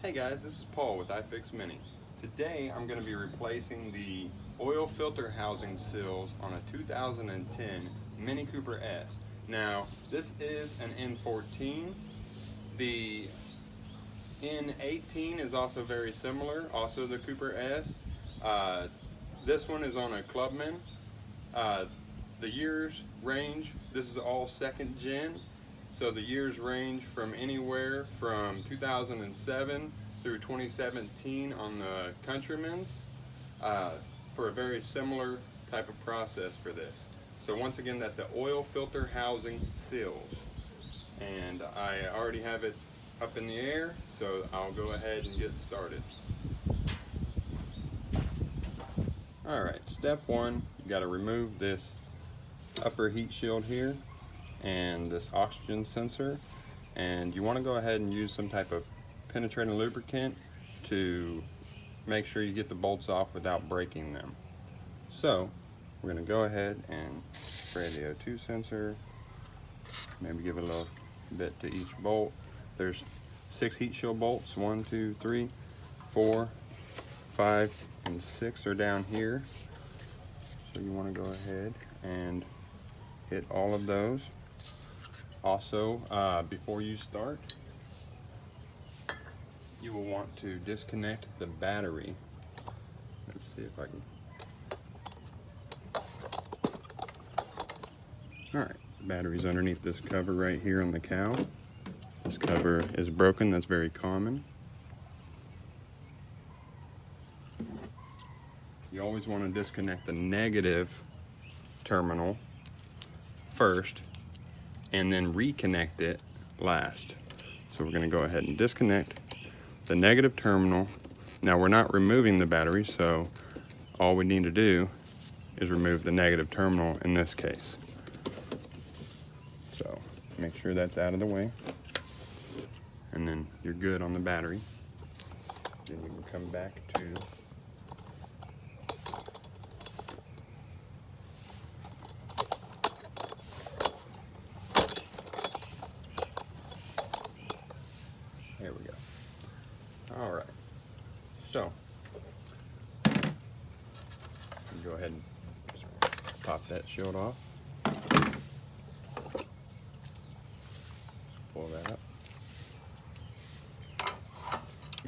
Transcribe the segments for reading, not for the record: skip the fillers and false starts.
Hey guys, this is Paul with iFix Mini. Today I'm going to be replacing the oil filter housing seals on a 2010 Mini Cooper S. Now this is an N14. The N18 is also very similar, also the Cooper S. This one is on a Clubman. The years range, this is all second gen. So the years range from anywhere from 2007 through 2017 on the Countryman's for a very similar type of process for this. So once again, that's the oil filter housing seals. And I already have it up in the air, so I'll go ahead and get started. Alright, step one, you got to remove this upper heat shield here and this oxygen sensor, and you want to go ahead and use some type of penetrating lubricant to make sure you get the bolts off without breaking them. So we're going to go ahead and spray the O2 sensor, maybe give it a little bit to each bolt. There's 6 heat shield bolts, 1, 2, 3, 4, 5, and 6 are down here. So you want to go ahead and hit all of those. Also, before you start, you will want to disconnect the battery. Let's see if I can. Alright, the battery's underneath this cover right here on the cowl. This cover is broken, that's very common. You always want to disconnect the negative terminal first and then reconnect it last. So we're going to go ahead and disconnect the negative terminal. Now we're not removing the battery, so all we need to do is remove the negative terminal in this case. So make sure that's out of the way, and then you're good on the battery. Then you can come back to there we go. All right, so go ahead and just pop that shield off. Pull that up.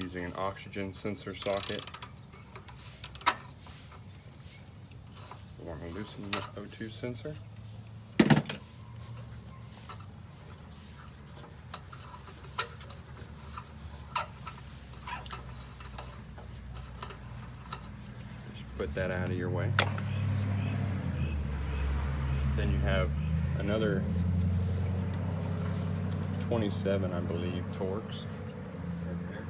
Using an oxygen sensor socket. We want to loosen the O2 sensor. Put that out of your way. Then you have another 27, I believe, Torx right there.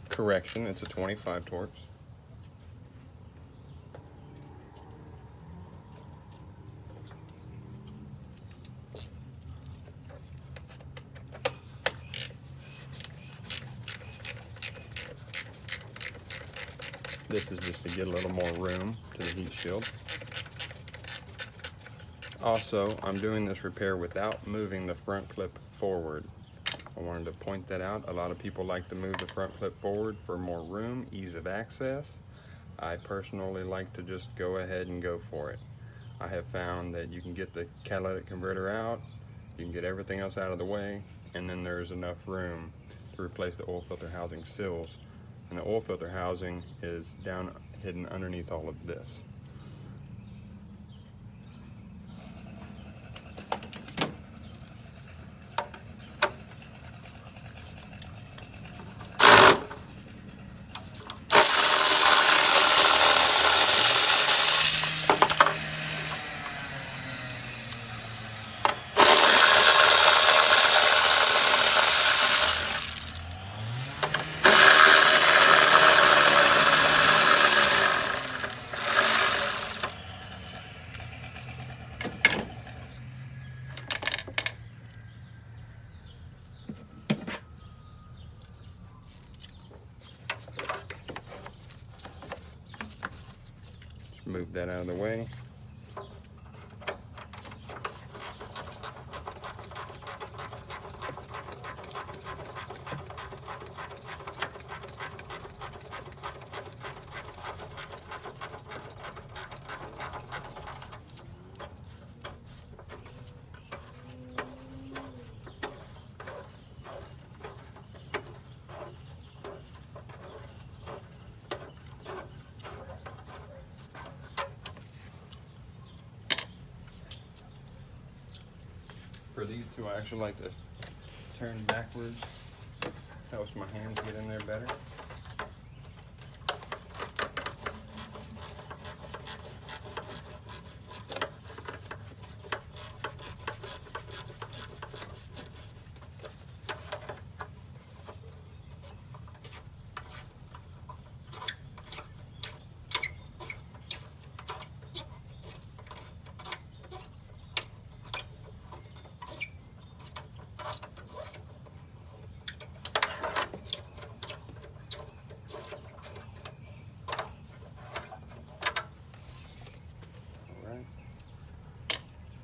Correction, it's a 25 Torx. This is just to get a little more room to the heat shield. Also, I'm doing this repair without moving the front clip forward. I wanted to point that out. A lot of people like to move the front clip forward for more room, ease of access. I personally like to just go ahead and go for it. I have found that you can get the catalytic converter out, you can get everything else out of the way, and then there's enough room to replace the oil filter housing seals. And the oil filter housing is down hidden underneath all of this. move that out of the way. For these two, I actually like to turn backwards. Helps my hands get in there better.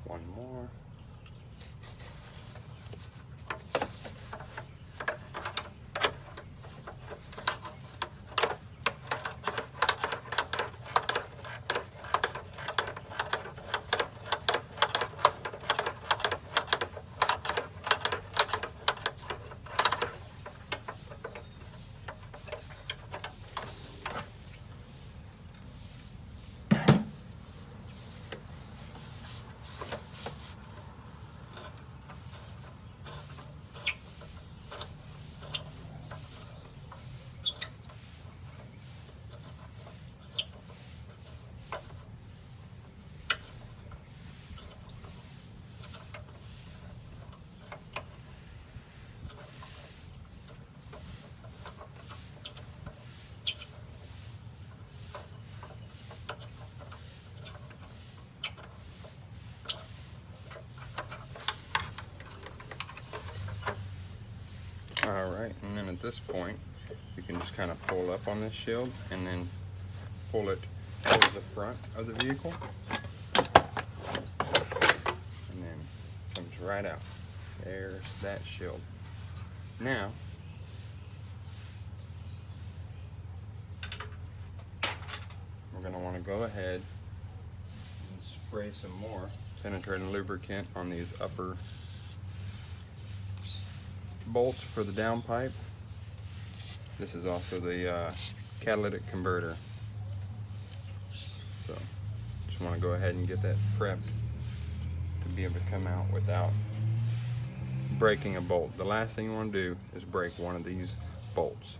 One more. Alright, and then at this point, you can just kind of pull up on this shield and then pull it towards the front of the vehicle. And then it comes right out. There's that shield. Now, we're going to want to go ahead and spray some more penetrating lubricant on these upper bolts for the downpipe. This is also the catalytic converter. So just want to go ahead and get that prepped to be able to come out without breaking a bolt. The last thing you want to do is break one of these bolts.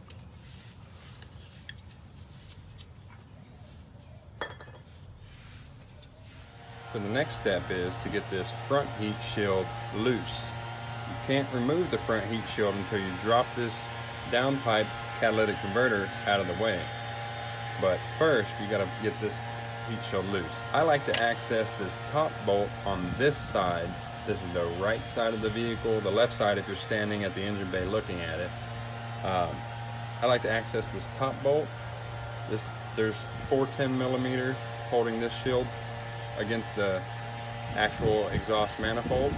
So the next step is to get this front heat shield loose. You can't remove the front heat shield until you drop this downpipe catalytic converter out of the way. But first, you gotta get this heat shield loose. I like to access this top bolt on this side. This is the right side of the vehicle, the left side if you're standing at the engine bay looking at it. I like to access this top bolt. There's 4 10mm holding this shield against the actual exhaust manifold.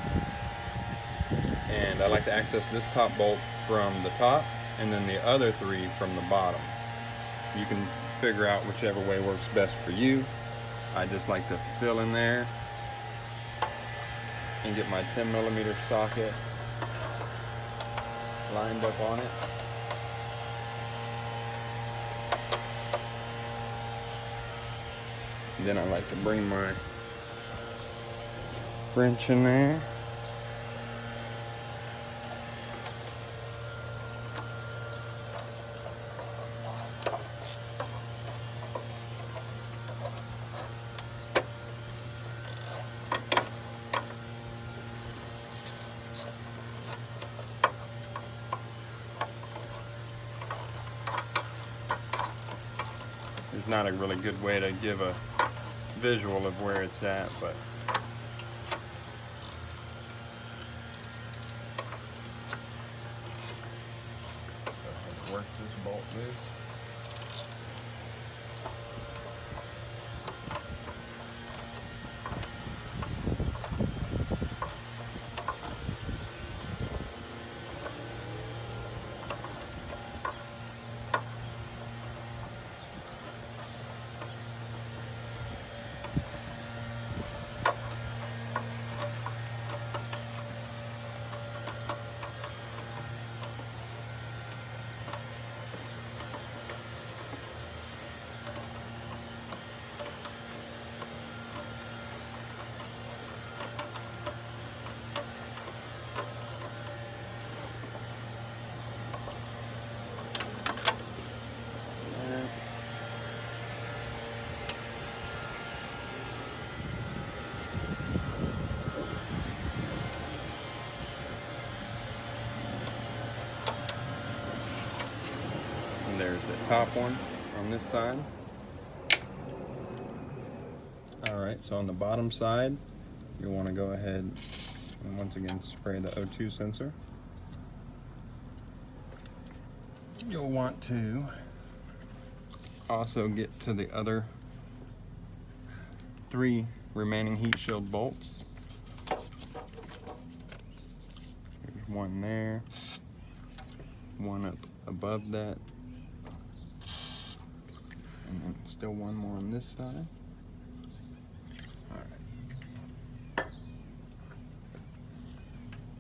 And I like to access this top bolt from the top and then the other 3 from the bottom. You can figure out whichever way works best for you. I just like to fill in there and get my 10mm socket lined up on it. And then I like to bring my wrench in there. There's not a really good way to give a visual of where it's at, but work this bolt loose. And there's the top one on this side. Alright, so on the bottom side, you'll want to go ahead and once again spray the O2 sensor. You'll want to also get to the other 3 remaining heat shield bolts. There's one there, one up above that, and then still one more on this side. Alright.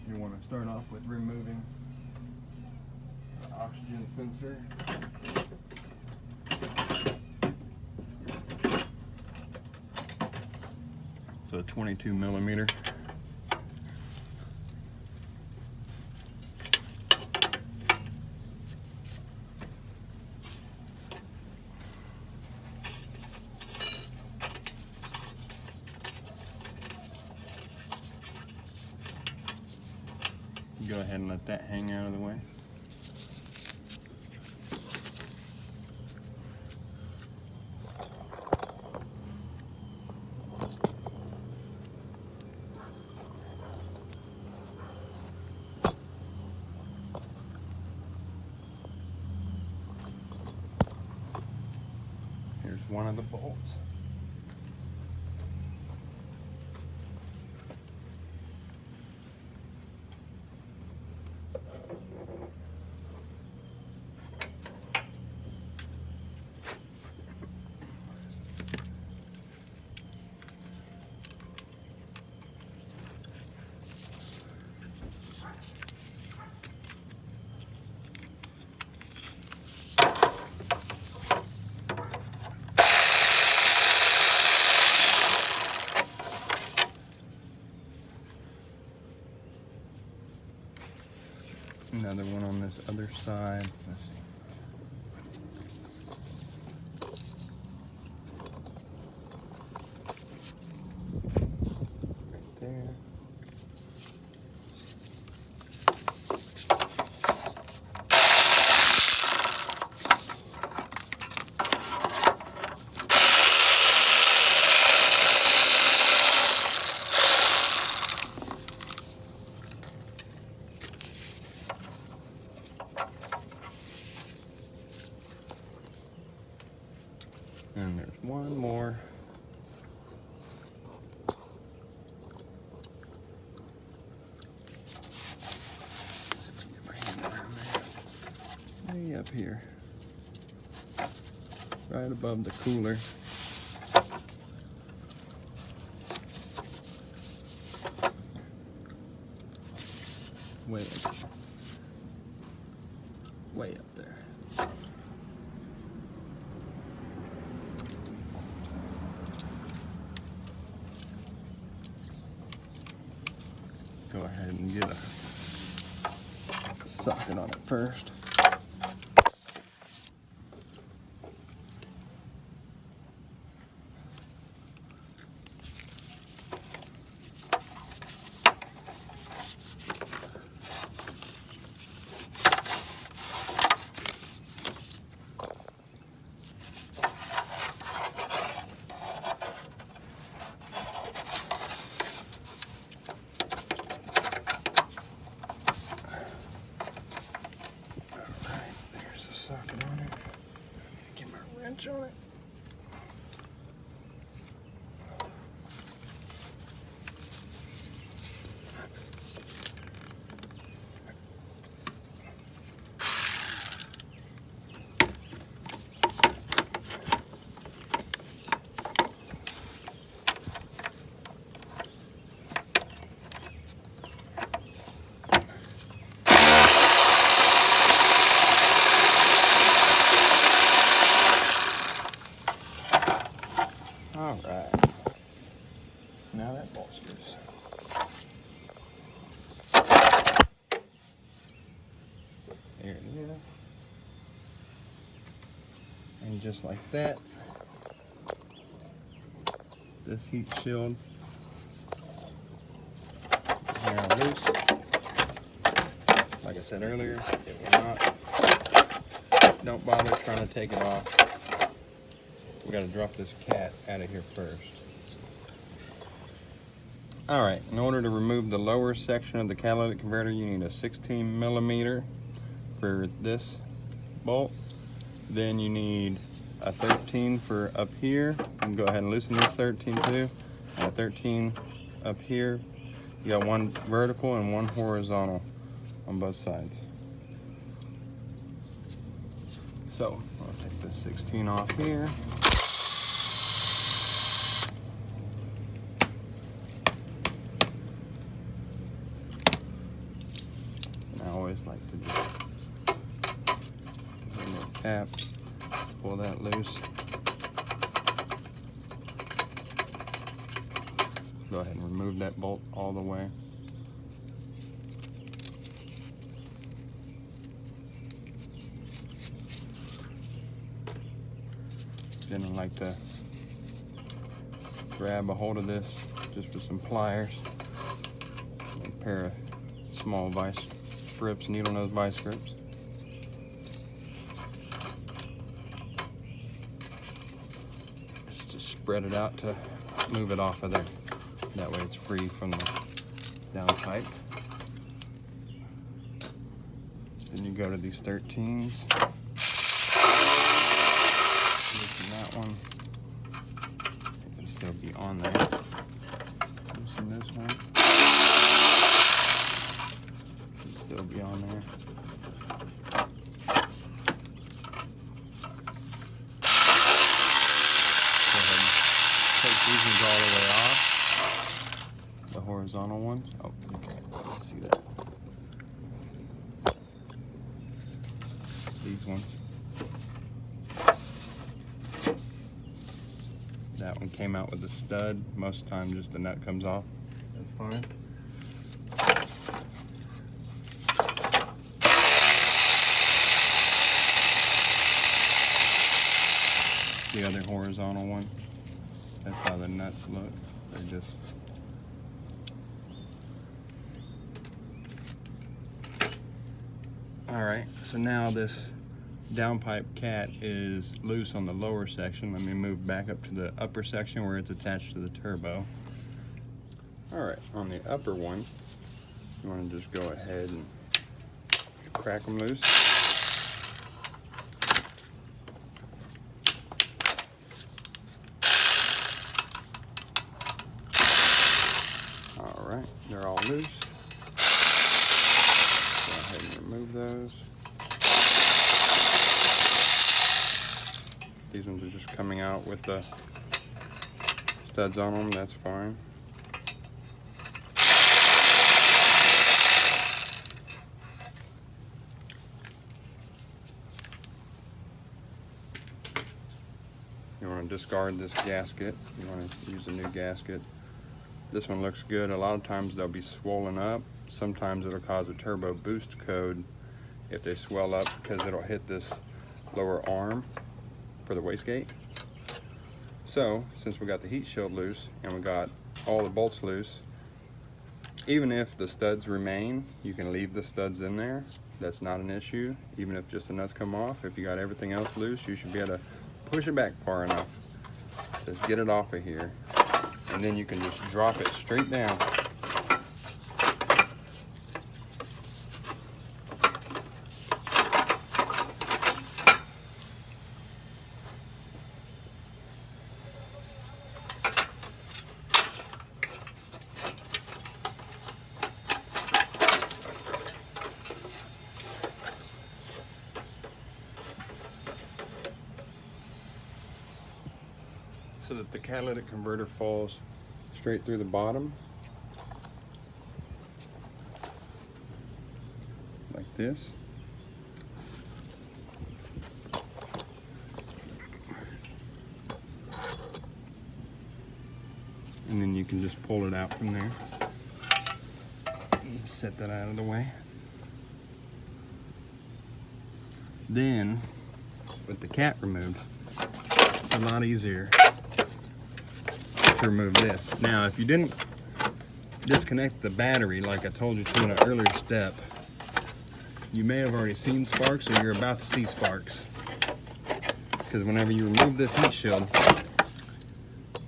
You want to start off with removing the oxygen sensor. So 22 millimeter. Go ahead and let that hang out of the way. Here's one of the bolts. Another one on this other side. Let's see. Right there. And there's one more. Let's see if I can get my hand around there. Way up here. Right above the cooler. Way up. Way up there. Go ahead and get a socket on it first. Socket on it. I need to get my wrench on it. Alright, now that bolt's loose. There it is. And just like that, this heat shield is now loose. Like I said earlier, it will not don't bother trying to take it off. We got to drop this cat out of here first. Alright, in order to remove the lower section of the catalytic converter, you need a 16 millimeter for this bolt. Then you need a 13 for up here. You can go ahead and loosen this 13 too. And a 13 up here. You got one vertical and one horizontal on both sides. So I'll take this 16 off here. I always like to just tap, pull that loose. Go ahead and remove that bolt all the way. Then I like to grab a hold of this just with some pliers. A pair of small vice grips, needle nose vice grips. Just to spread it out to move it off of there. That way it's free from the downpipe. Then you go to these 13s. Loosen that one. It'll still be on there. Loosen this one. It'll still be on there. Horizontal ones. Oh, okay. See that. These ones. That one came out with a stud. Most of the time, just the nut comes off. That's fine. The other horizontal one. That's how the nuts look. They're just. Alright, so now this downpipe cat is loose on the lower section. Let me move back up to the upper section where it's attached to the turbo. Alright, on the upper one, you want to just go ahead and crack them loose. Alright, they're all loose. Remove those. These ones are just coming out with the studs on them, that's fine. You want to discard this gasket. You want to use a new gasket. This one looks good. A lot of times they'll be swollen up. Sometimes it'll cause a turbo boost code if they swell up because it'll hit this lower arm for the wastegate. So since we got the heat shield loose and we got all the bolts loose, even if the studs remain, you can leave the studs in there. That's not an issue. Even if just the nuts come off, if you got everything else loose, you should be able to push it back far enough to get it off of here. And then you can just drop it straight down. So that the catalytic converter falls straight through the bottom, like this. And then you can just pull it out from there. And set that out of the way. Then, with the cat removed, it's a lot easier to remove this. Now, if you didn't disconnect the battery like I told you to in an earlier step, you may have already seen sparks or you're about to see sparks. because whenever you remove this heat shield,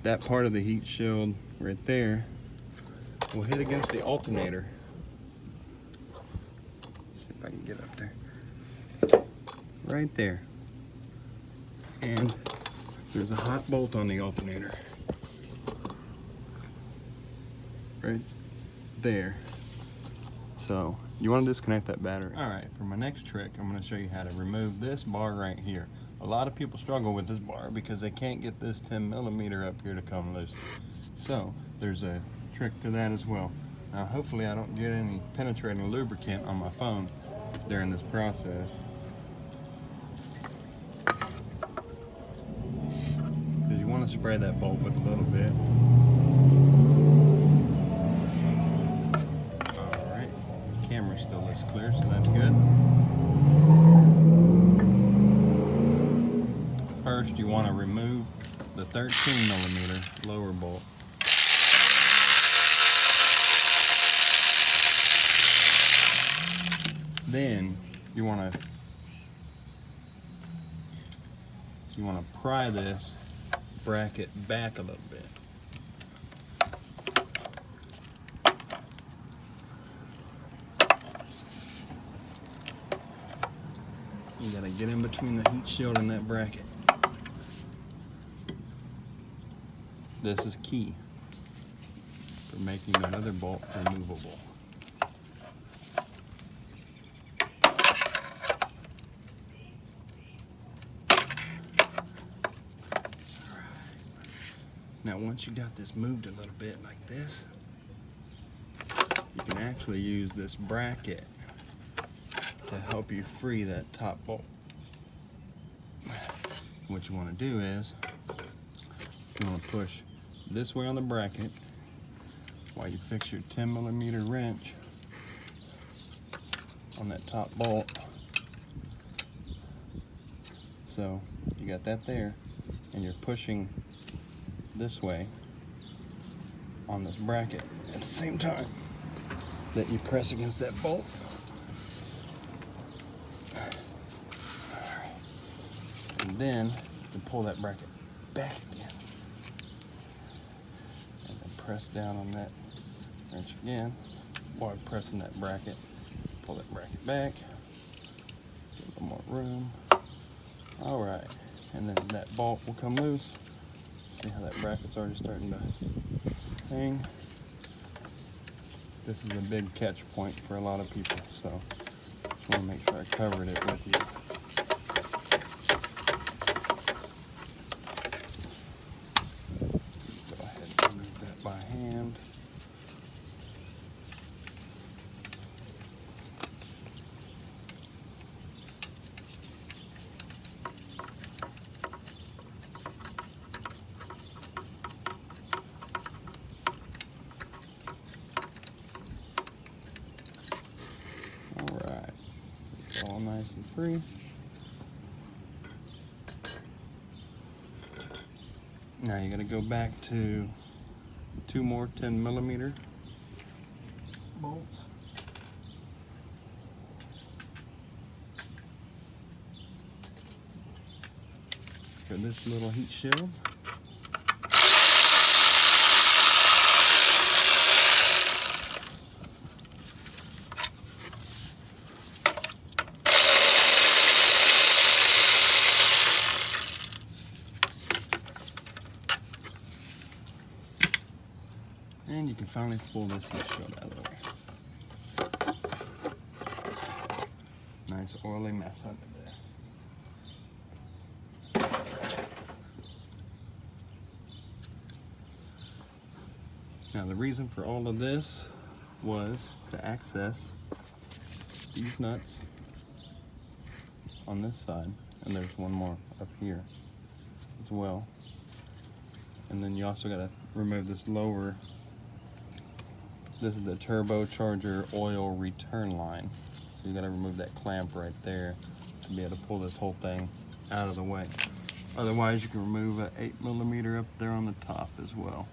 that part of the heat shield right there will hit against the alternator. See if I can get up there. Right there. And there's a hot bolt on the alternator. Right there. So you want to disconnect that battery. Alright, for my next trick, I'm going to show you how to remove this bar right here. A lot of people struggle with this bar because they can't get this 10mm up here to come loose. So there's a trick to that as well. Now hopefully I don't get any penetrating lubricant on my phone during this process. Because you want to spray that bolt with a little bit. Alright, camera still looks clear, so that's good. First, you want to remove the 13mm lower bolt. Then you want to pry this bracket back a little bit. You gotta get in between the heat shield and that bracket. This is key for making that other bolt removable. Now once you got this moved a little bit like this, you can actually use this bracket to help you free that top bolt. What you want to do is you want to push this way on the bracket while you fix your 10mm wrench on that top bolt. So you got that there, and you're pushing this way on this bracket at the same time that you press against that bolt. And then you pull that bracket back again. And then press down on that wrench again while pressing that bracket. Pull that bracket back. Get a little more room. Alright, and then that bolt will come loose. See how that bracket's already starting to hang? This is a big catch point for a lot of people, so just want to make sure I covered it with you. Go ahead and remove that by hand. Alright, it's all nice and free. Now you gotta go back to 2 more 10mm bolts. For this little heat shield. And you can finally pull this heat shield out of the way. Nice oily mess under there. Now the reason for all of this was to access these nuts on this side, and there's one more up here as well. And then you also got to remove this lower. This is the turbocharger oil return line. So you got to remove that clamp right there to be able to pull this whole thing out of the way. Otherwise, you can remove an 8mm up there on the top as well,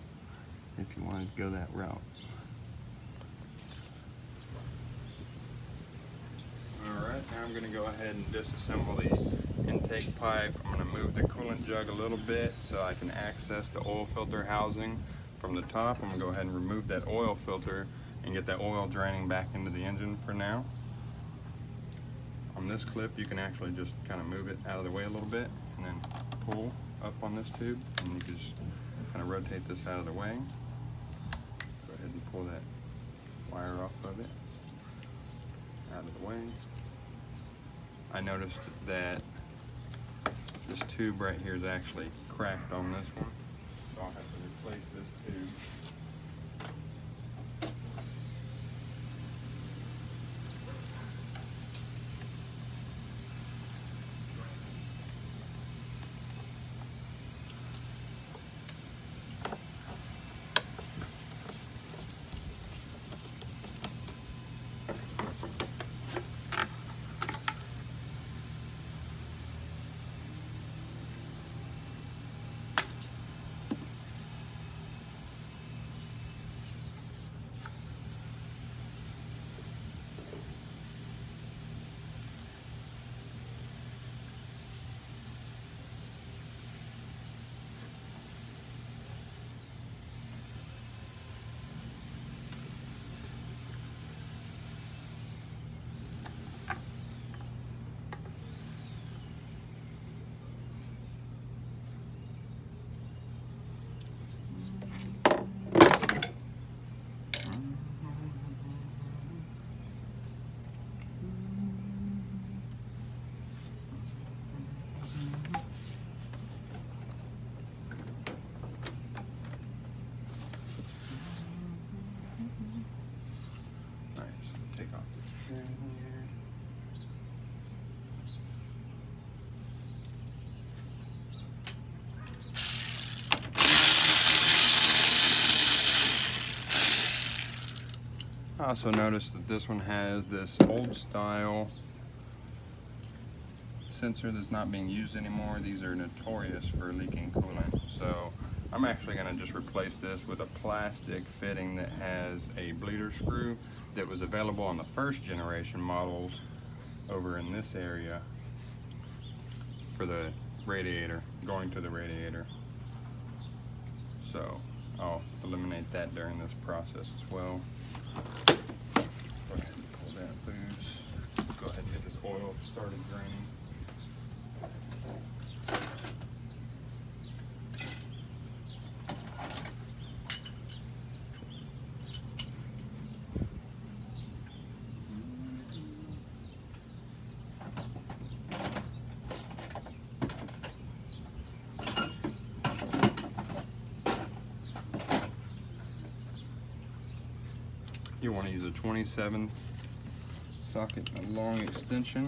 if you wanted to go that route. Alright, now I'm going to go ahead and disassemble the intake pipe. I'm going to move the coolant jug a little bit so I can access the oil filter housing from the top. I'm going to go ahead and remove that oil filter and get that oil draining back into the engine for now. On this clip, you can actually just kind of move it out of the way a little bit and then pull up on this tube, and you can just kind of rotate this out of the way. Go ahead and pull that wire off of it, out of the way. I noticed that this tube right here is actually cracked on this one, so I'll have to replace this tube. I also noticed that this one has this old style sensor that's not being used anymore. These are notorious for leaking coolant. So I'm actually going to just replace this with a plastic fitting that has a bleeder screw that was available on the first generation models over in this area for the radiator, going to the radiator. So I'll eliminate that during this process as well. Go ahead and pull that loose. Go ahead and get this oil started draining. You want to use a 27 socket, a long extension.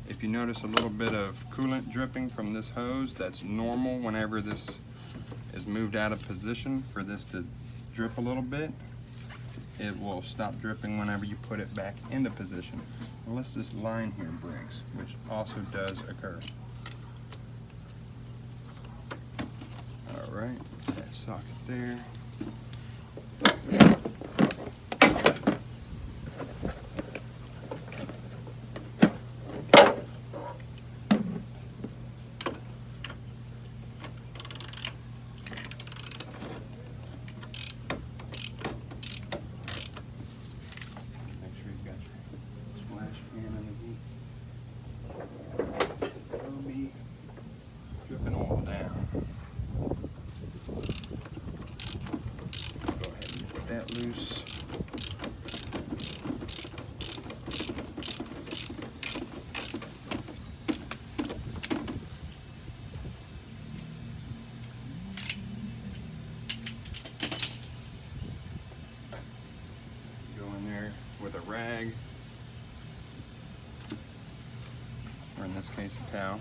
If you notice a little bit of coolant dripping from this hose, that's normal whenever this is moved out of position for this to drip a little bit. It will stop dripping whenever you put it back into position, unless this line here breaks, which also does occur. All right, that socket there. Loose. Go in there with a rag, or in this case a towel.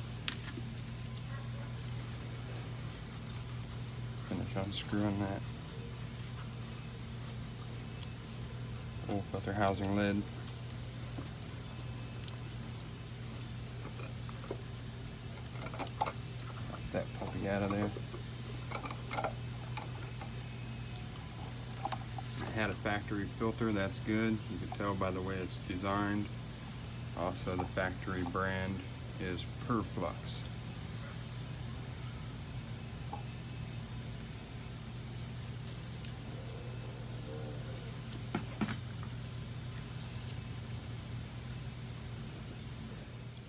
Finish unscrewing that oil filter housing lid. Get that puppy out of there. It had a factory filter, that's good. You can tell by the way it's designed. Also the factory brand is per flux.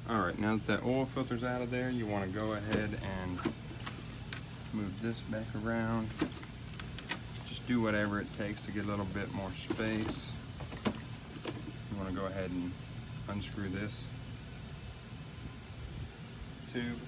Alright, now that that oil filter's out of there, you want to go ahead and move this back around. Just do whatever it takes to get a little bit more space. You want to go ahead and unscrew this tube.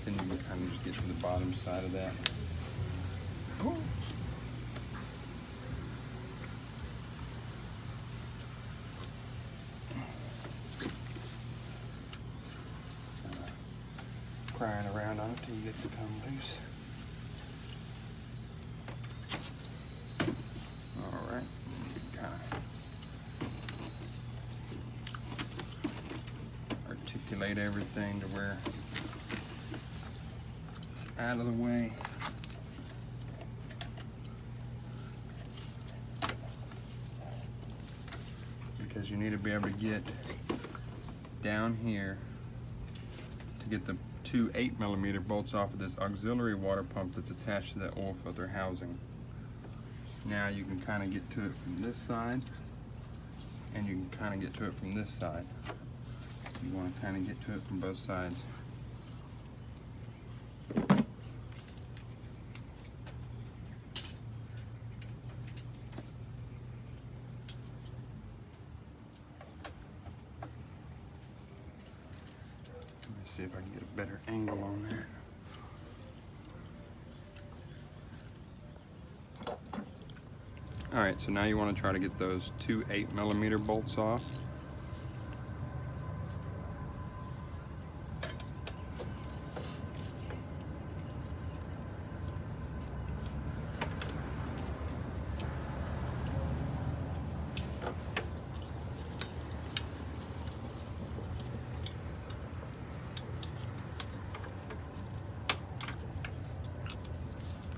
Then you can kind of just get to the bottom side of that. Prying around on it till you get it to come loose. Alright, kind of articulate everything to where it's out of the way. Because you need to be able to get down here to get the two 8mm bolts off of this auxiliary water pump that's attached to that oil filter housing. Now you can kind of get to it from this side, and you can kind of get to it from this side. You want to kind of get to it from both sides. See if I can get a better angle on that. Alright, so now you want to try to get those two 8mm bolts off.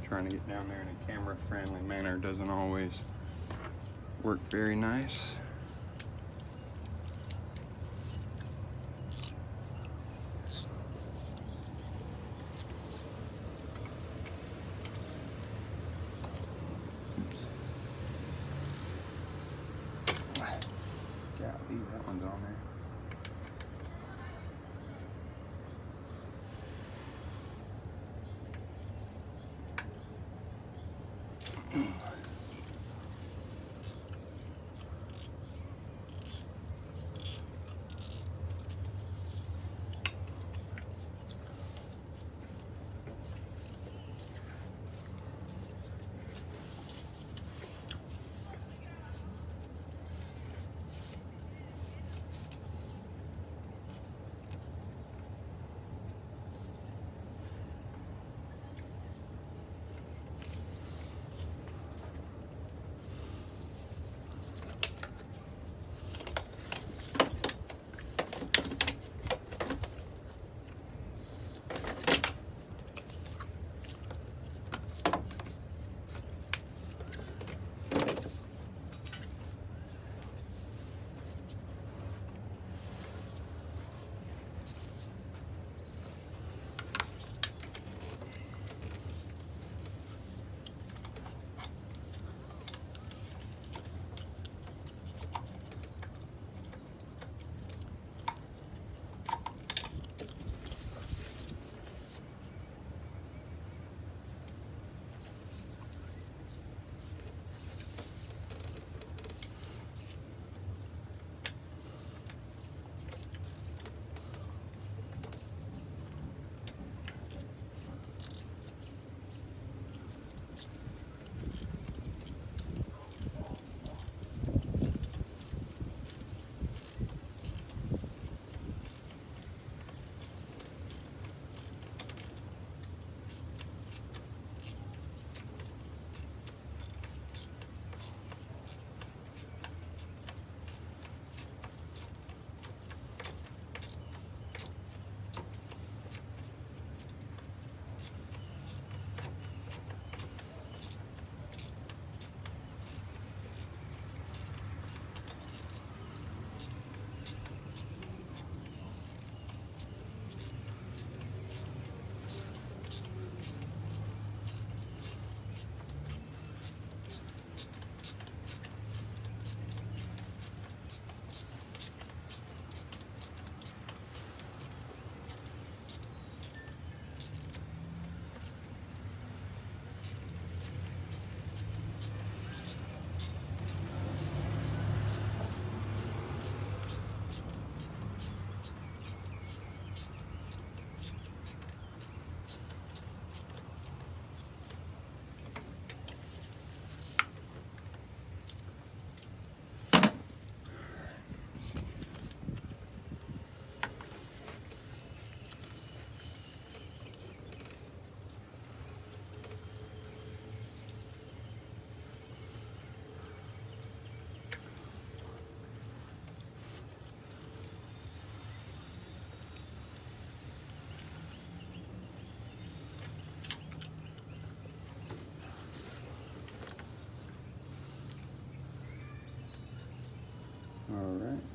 Trying to get down there in a camera-friendly manner doesn't always work very nice. Oops. Golly, that one's on there.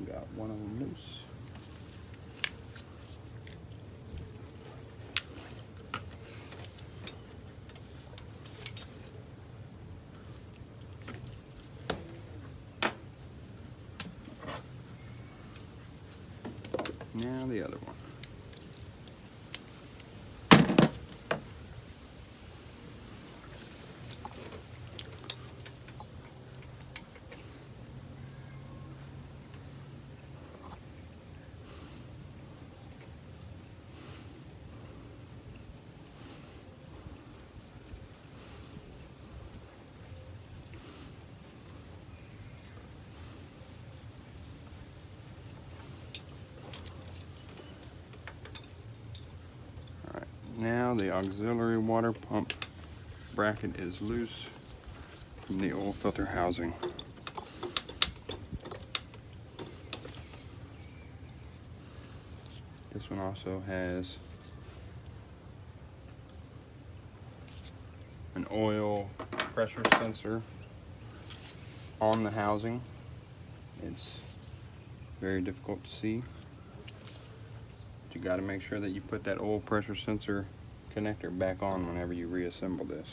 Got one of them loose. Now the other one. Now the auxiliary water pump bracket is loose from the oil filter housing. This one also has an oil pressure sensor on the housing. It's very difficult to see. You got to make sure that you put that oil pressure sensor connector back on whenever you reassemble this.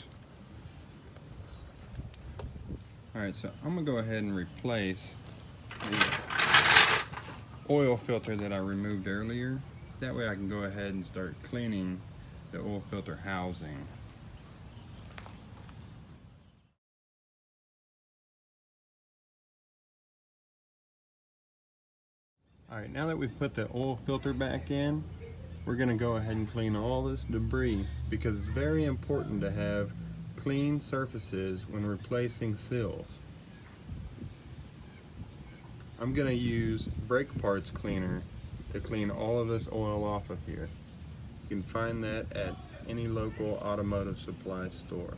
Alright, so I'm going to go ahead and replace the oil filter that I removed earlier. That way I can go ahead and start cleaning the oil filter housing. Alright, now that we've put the oil filter back in, we're going to go ahead and clean all this debris, because it's very important to have clean surfaces when replacing seals. I'm going to use brake parts cleaner to clean all of this oil off of here. You can find that at any local automotive supply store.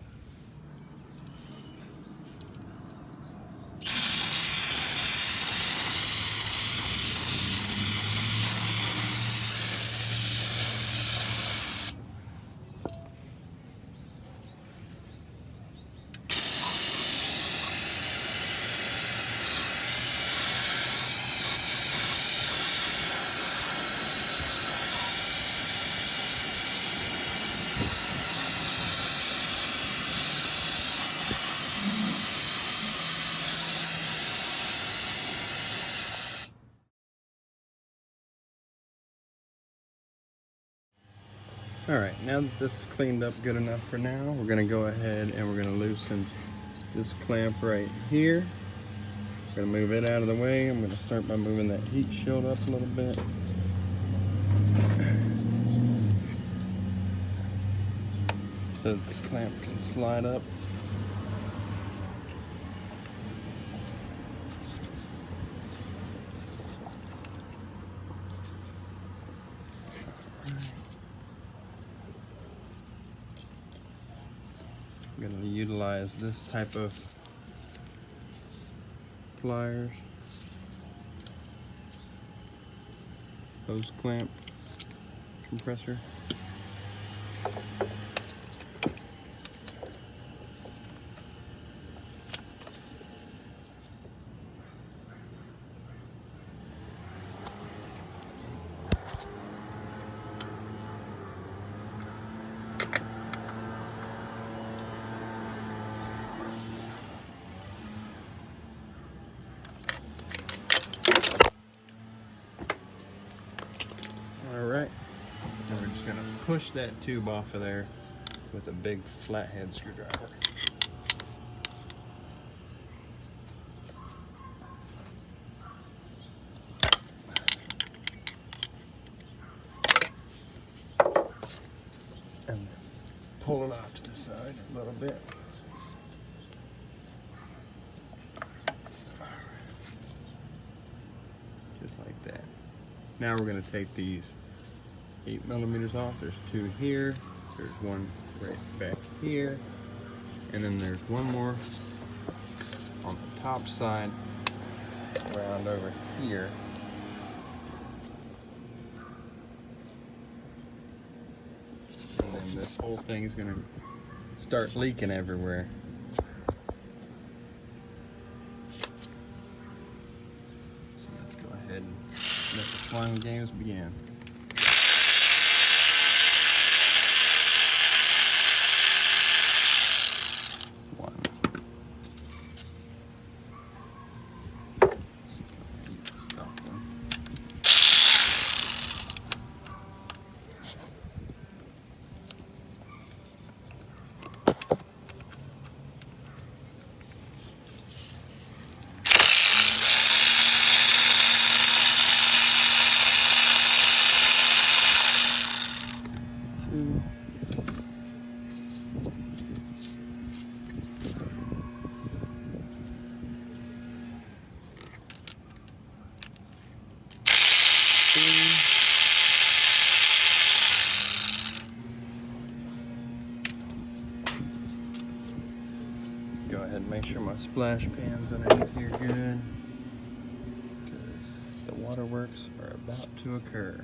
Alright, now that this is cleaned up good enough for now, we're going to go ahead and we're going to loosen this clamp right here. We're going to move it out of the way. I'm going to start by moving that heat shield up a little bit. So that the clamp can slide up. I'm going to utilize this type of pliers, hose clamp, compressor. Alright, and we're just going to push that tube off of there with a big flathead screwdriver. And pull it off to the side a little bit. Just like that. Now we're going to take these 8mm off. There's two here, there's one right back here, and then there's one more on the top side around over here. And then this whole thing is going to start leaking everywhere. So let's go fun games begin. Go ahead and make sure my splash pan's underneath here good, because the waterworks are about to occur.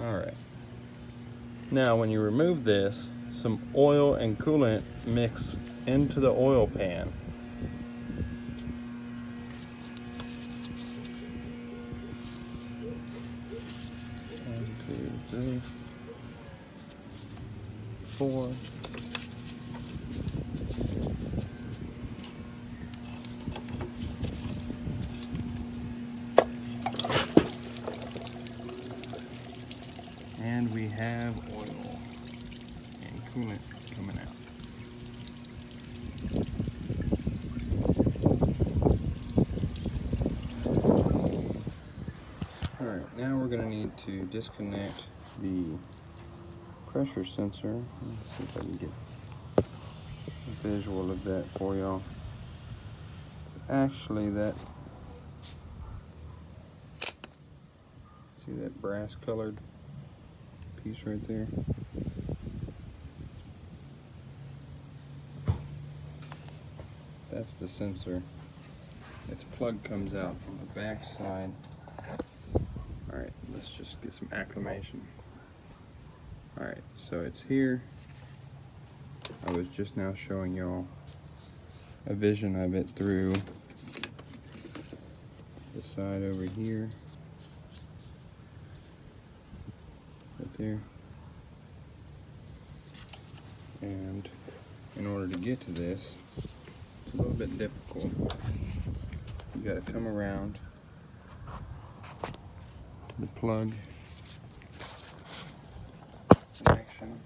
Alright. Now when you remove this, some oil and coolant mix into the oil pan. One, two, three, four. And we have oil and coolant coming out. Alright, now we're going to need to disconnect the pressure sensor. Let's see if I can get a visual of that for y'all. It's actually that, see that brass colored piece right there? That's the sensor. Its plug comes out on the back side. Alright, let's just get some acclimation. Alright, so it's here. I was just now showing y'all a vision of it through the side over here. Right there. And in order to get to this, it's a little bit difficult. You gotta come around to the plug connection.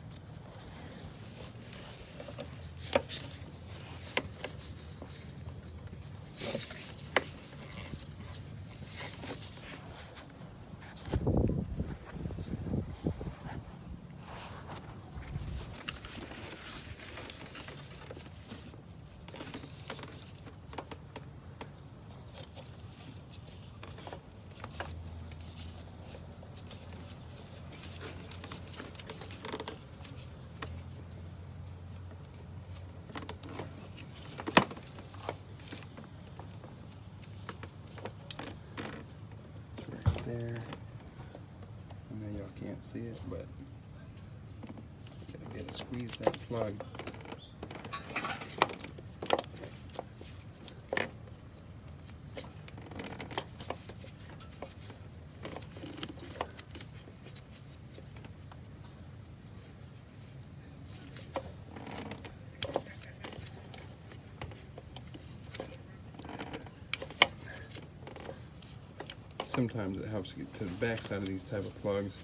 There. I know y'all can't see it, but gotta squeeze that plug. Sometimes it helps get to the back side of these type of plugs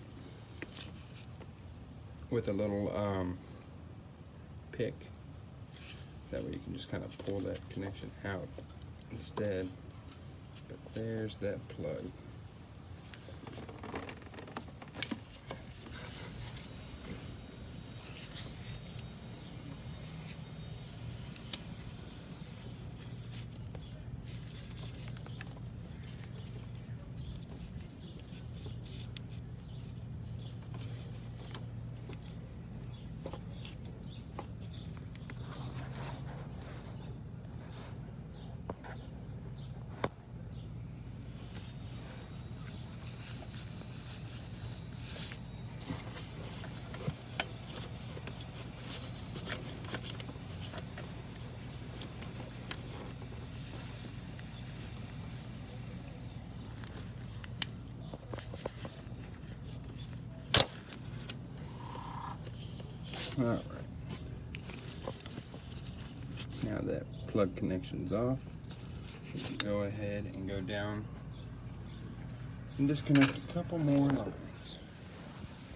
with a little pick. That way you can just kind of pull that connection out instead. But there's that plug. Alright. Now that plug connection's off, we can go ahead and go down and disconnect a couple more lines.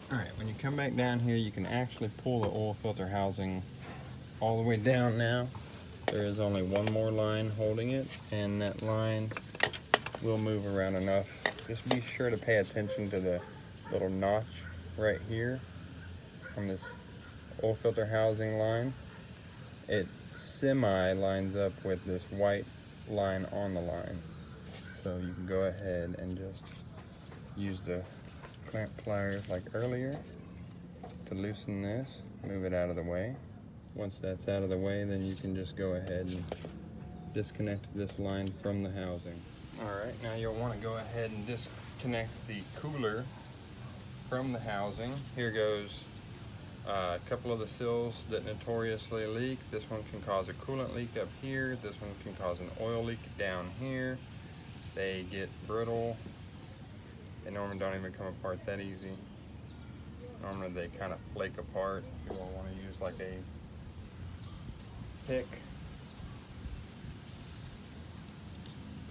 Alright, when you come back down here, you can actually pull the oil filter housing all the way down now. There is only one more line holding it, and that line will move around enough. Just be sure to pay attention to the little notch right here from this oil filter housing line. It semi lines up with this white line on the line. So you can go ahead and just use the clamp pliers like earlier to loosen this, move it out of the way. Once that's out of the way, then you can just go ahead and disconnect this line from the housing. Alright, now you'll want to go ahead and disconnect the cooler from the housing. Here goes a couple of the seals that notoriously leak. This one can cause a coolant leak up here. This one can cause an oil leak down here. They get brittle. They normally don't even come apart that easy. Normally they kind of flake apart. You will want to use like a pick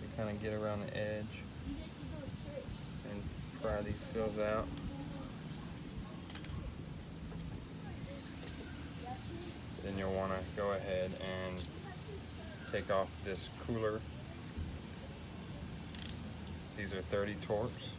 to kind of get around the edge and pry these seals out. Then you'll want to go ahead and take off this cooler. These are 30 torques.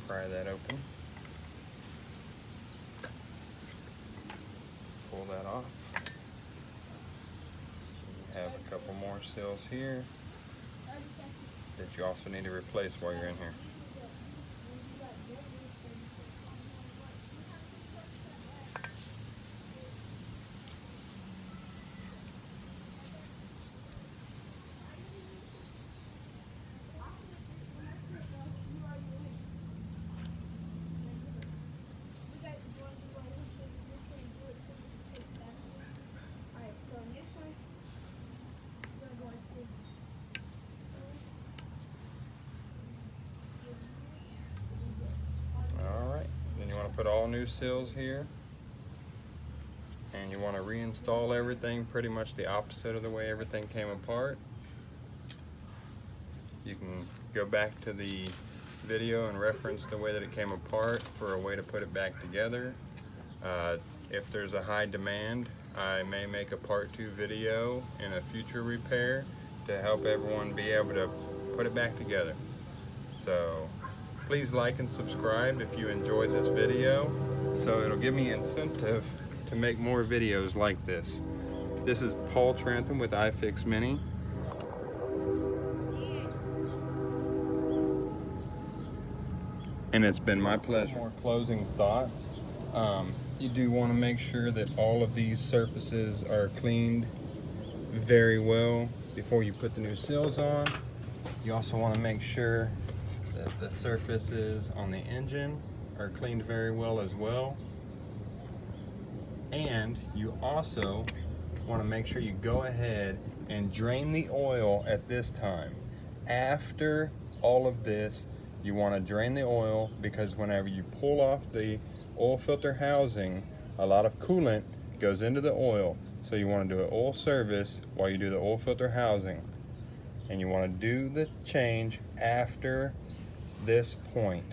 Pry that open. Pull that off. You have a couple more seals here that you also need to replace while you're in here. Put all new seals here, and you want to reinstall everything pretty much the opposite of the way everything came apart. You can go back to the video and reference the way that it came apart for a way to put it back together. If there's a high demand, I may make a part 2 video in a future repair to help everyone be able to put it back together. So please like and subscribe if you enjoyed this video, so it'll give me incentive to make more videos like this. This is Paul Trantham with iFix Mini. And it's been my pleasure. More closing thoughts. You do want to make sure that all of these surfaces are cleaned very well before you put the new seals on. You also want to make sure that the surfaces on the engine are cleaned very well as well. And you also want to make sure you go ahead and drain the oil at this time. After all of this, you want to drain the oil, because whenever you pull off the oil filter housing, a lot of coolant goes into the oil. So you want to do an oil service while you do the oil filter housing. And you want to do the change after this point.